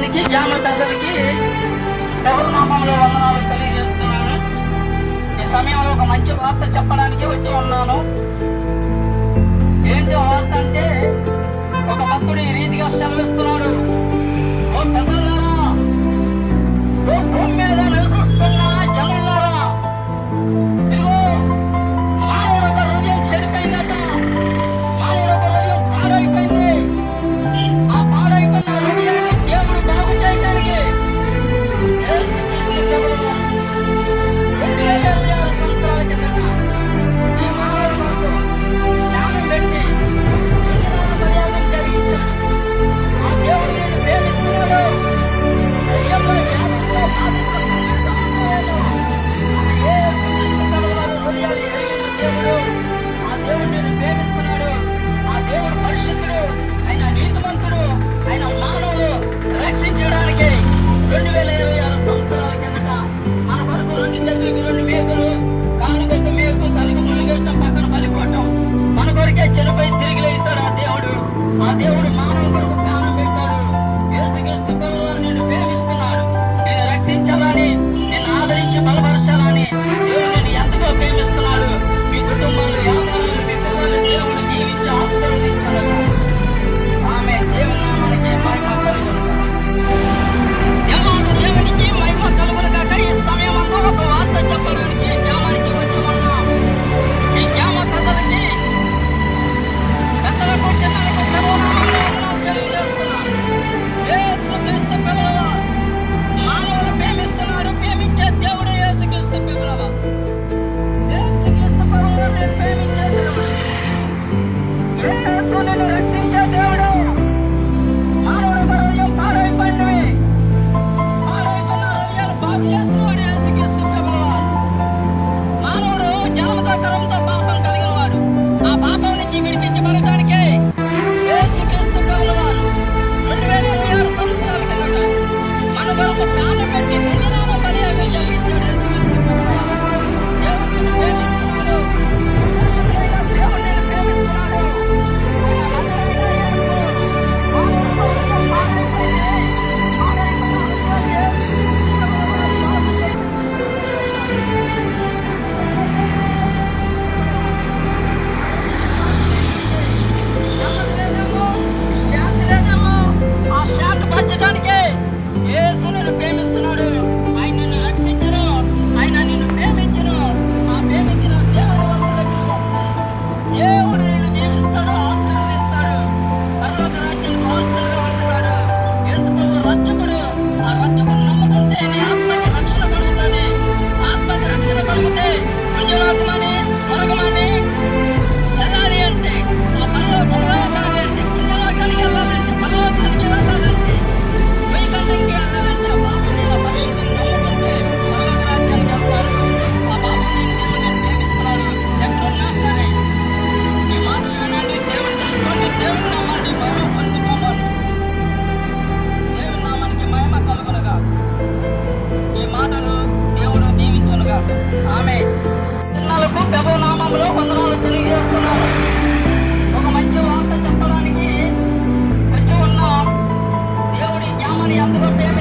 గ్రామానికి గ్రామ ప్రజలకి ప్రభువు నామములో వందనాలు తెలియజేస్తున్నాను. ఈ సమయంలో ఒక మంచి వార్త చెప్పడానికి వచ్చి ఉన్నాను. ఏంటి వార్త అంటే, ఒక భక్తుడు ఈ రీతిగా సెలవిస్తున్నాడు. ఓ ప్రజలారా, ఓ భూమి మీద నివసిస్తున్న జనులారా, ఇదిగో మానవుడు ఒక హృదయం చెడిపోయిందట. మానవుడు ఒక హృదయం పాడైపోయింది. ఆ పాడైపోయిన హృదయాన్ని దేవుడు బాగు చేయడానికి యేసుక్రీస్తు ప్రభువు 2026 సంవత్సరాల కిందట ఈ మానవుడి కొరకు జ్ఞానం పెట్టి మర్యాదం కలిగించాడు. ఆ దేవుడు నేను ప్రేమిస్తున్నాడు. హృదయంలో వ్యాధితో బాధిస్తున్న యేసుక్రీస్తు ప్రభువు హృదయాలు ఎరిగిన దేవుడు. ఆ దేవుడు నేను ప్రేమిస్తున్నాడు. ఆ దేవుడు పరిశుద్ధుడు, ఆయన నీతిమంతుడు, ఆయన మానవులు రక్షించడానికి 2026 సంవత్సరాల కిందట మన వరకు 2 సెల్లుకి 2 మేకులు, కాలుకొక మేకు, తలకు మునిగొట్టం, పక్కన పడిపోవటం, మన కొరకే చనిపోయి తిరిగి లేస్తాడు ఆ దేవుడు. ఆ దేవుడు మానవ కొరకు ప్రాణం పెట్టాడు. యేసుక్రీస్తు ప్రభువు నేను ప్రేమిస్తున్నాడు. నేను రక్షించాలని, నేను ఆదరించి బలపరచాలని దేవుడు నేను ఎంతగా ప్రేమిస్తున్నాడు. మీ కుటుంబాలు, వ్యాపారాలు, మీ పిల్లలు దేవుడు జీవించి ఆశీర్వదించాడు. ఆమె దేవుని నామానికి మహిమ కలుగునుగాక. దేవునికి మహిమ కలుగునుగాక. ఈ సమయమందు ఒక వార్త చెప్పడానికి ఈ గ్రామానికి వచ్చి ఉన్నాం. ఈ గ్రామ ప్రజలకి, పెద్దలకు, చిన్నలకు ప్రభువు నామములో వందనాలు తెలియజేస్తున్నాం. యేసుక్రీస్తు ప్రభువు మానవులు ప్రేమిస్తున్నాడు. ప్రేమించే దేవుడు యేసుక్రీస్తు ప్రభువు. యేసుక్రీస్తు ప్రభువు నేను ప్రేమించే దేవుడు. యేసు నిన్ను రక్షించే దేవుడు. మానవుల హృదయం పాడైపోయినవి, పాడైపోయిన హృదయాలు బాగు చేసినవాడు యేసుక్రీస్తు ప్రభువు. మానవుడు జన్మతో కరంతో పాపం కలిగిన వాడు. ఆ పాపం నుంచి విడిపించబడటానికి యేసుక్రీస్తు ప్రభువు 2026 సంవత్సరాల కిందట మన కొరకు ప్రాణం పెట్టి పుణ్యదాన బలియాగం జరిగించాడు యేసుక్రీస్తు ప్రభువు. దేవుడు నిన్ను ప్రేమిస్తున్నాడు. పరిశుద్ధుడైన దేవుడు నిన్ను ప్రేమిస్తున్నాడు. ఆయన నజరేయుడైన యేసు మానవుల హృదయం పాడైపోయింది. పాడైపోయిన హృదయాన్ని యేసుక్రీస్తు ప్రభువు బాగు లేదేమో, శాంతి లేదేమో, ఆ శాంతి పంచడానికి యేసు నిన్ను ప్రేమిస్తున్నాడు. ఆయన నిన్ను రక్షించును, ఆయన నిన్ను ప్రేమించును. ఆ ప్రేమించిన దేవుడు వద్ద దగ్గరికి వస్తే దేవుడు నిన్ను దీవిస్తాడు, ఆశీర్వదిస్తాడు, పరలోక రాజ్యానికి వారసులుగా ఉంచుతాడు. యేసు ప్రభువు రక్షకుడు. ఆ రక్షకుడు నమ్ముకుంటే నీ ఆత్మకి రక్షణ కలుగుతుంది. ఆత్మకి రక్షణ కలిగితే పుణ్యలోకమని, స్వర్గమని వెళ్ళాలి అంటే, ఆ పరలోకంలో వెళ్ళాలి అంటే, పుణ్యలోకానికి వెళ్ళాలంటే, పరలోకానికి వెళ్ళాలంటే, వైకుంఠంకి వెళ్ళాలంటే, ఆ పాపం మీద పరిశుద్ధం నమ్ముకుంటే పరలోక రాజ్యానికి వెళ్తారు. ఆ పాపం నేను దేవుడిని ప్రేమిస్తున్నాడు. ఎక్కడున్నా సరే ఈ మాటలు వినండి, దేవుని తెలుసుకోండి, దేవుని నమ్మండి, మహిమ పొందుకోమని. దేవుని నామానికి మహిమ కలుగునుగా. ఈ మాటలు దేవుడు దీవించునుగా. ఆమె చిన్నలకు ప్రభువు నామములో వందనాలు తెలియజేస్తున్నాను. ఒక మంచి వార్త చెప్పడానికి వచ్చి ఉన్నాం. దేవుడి జ్ఞానాన్ని ఎంతగా ప్రేమ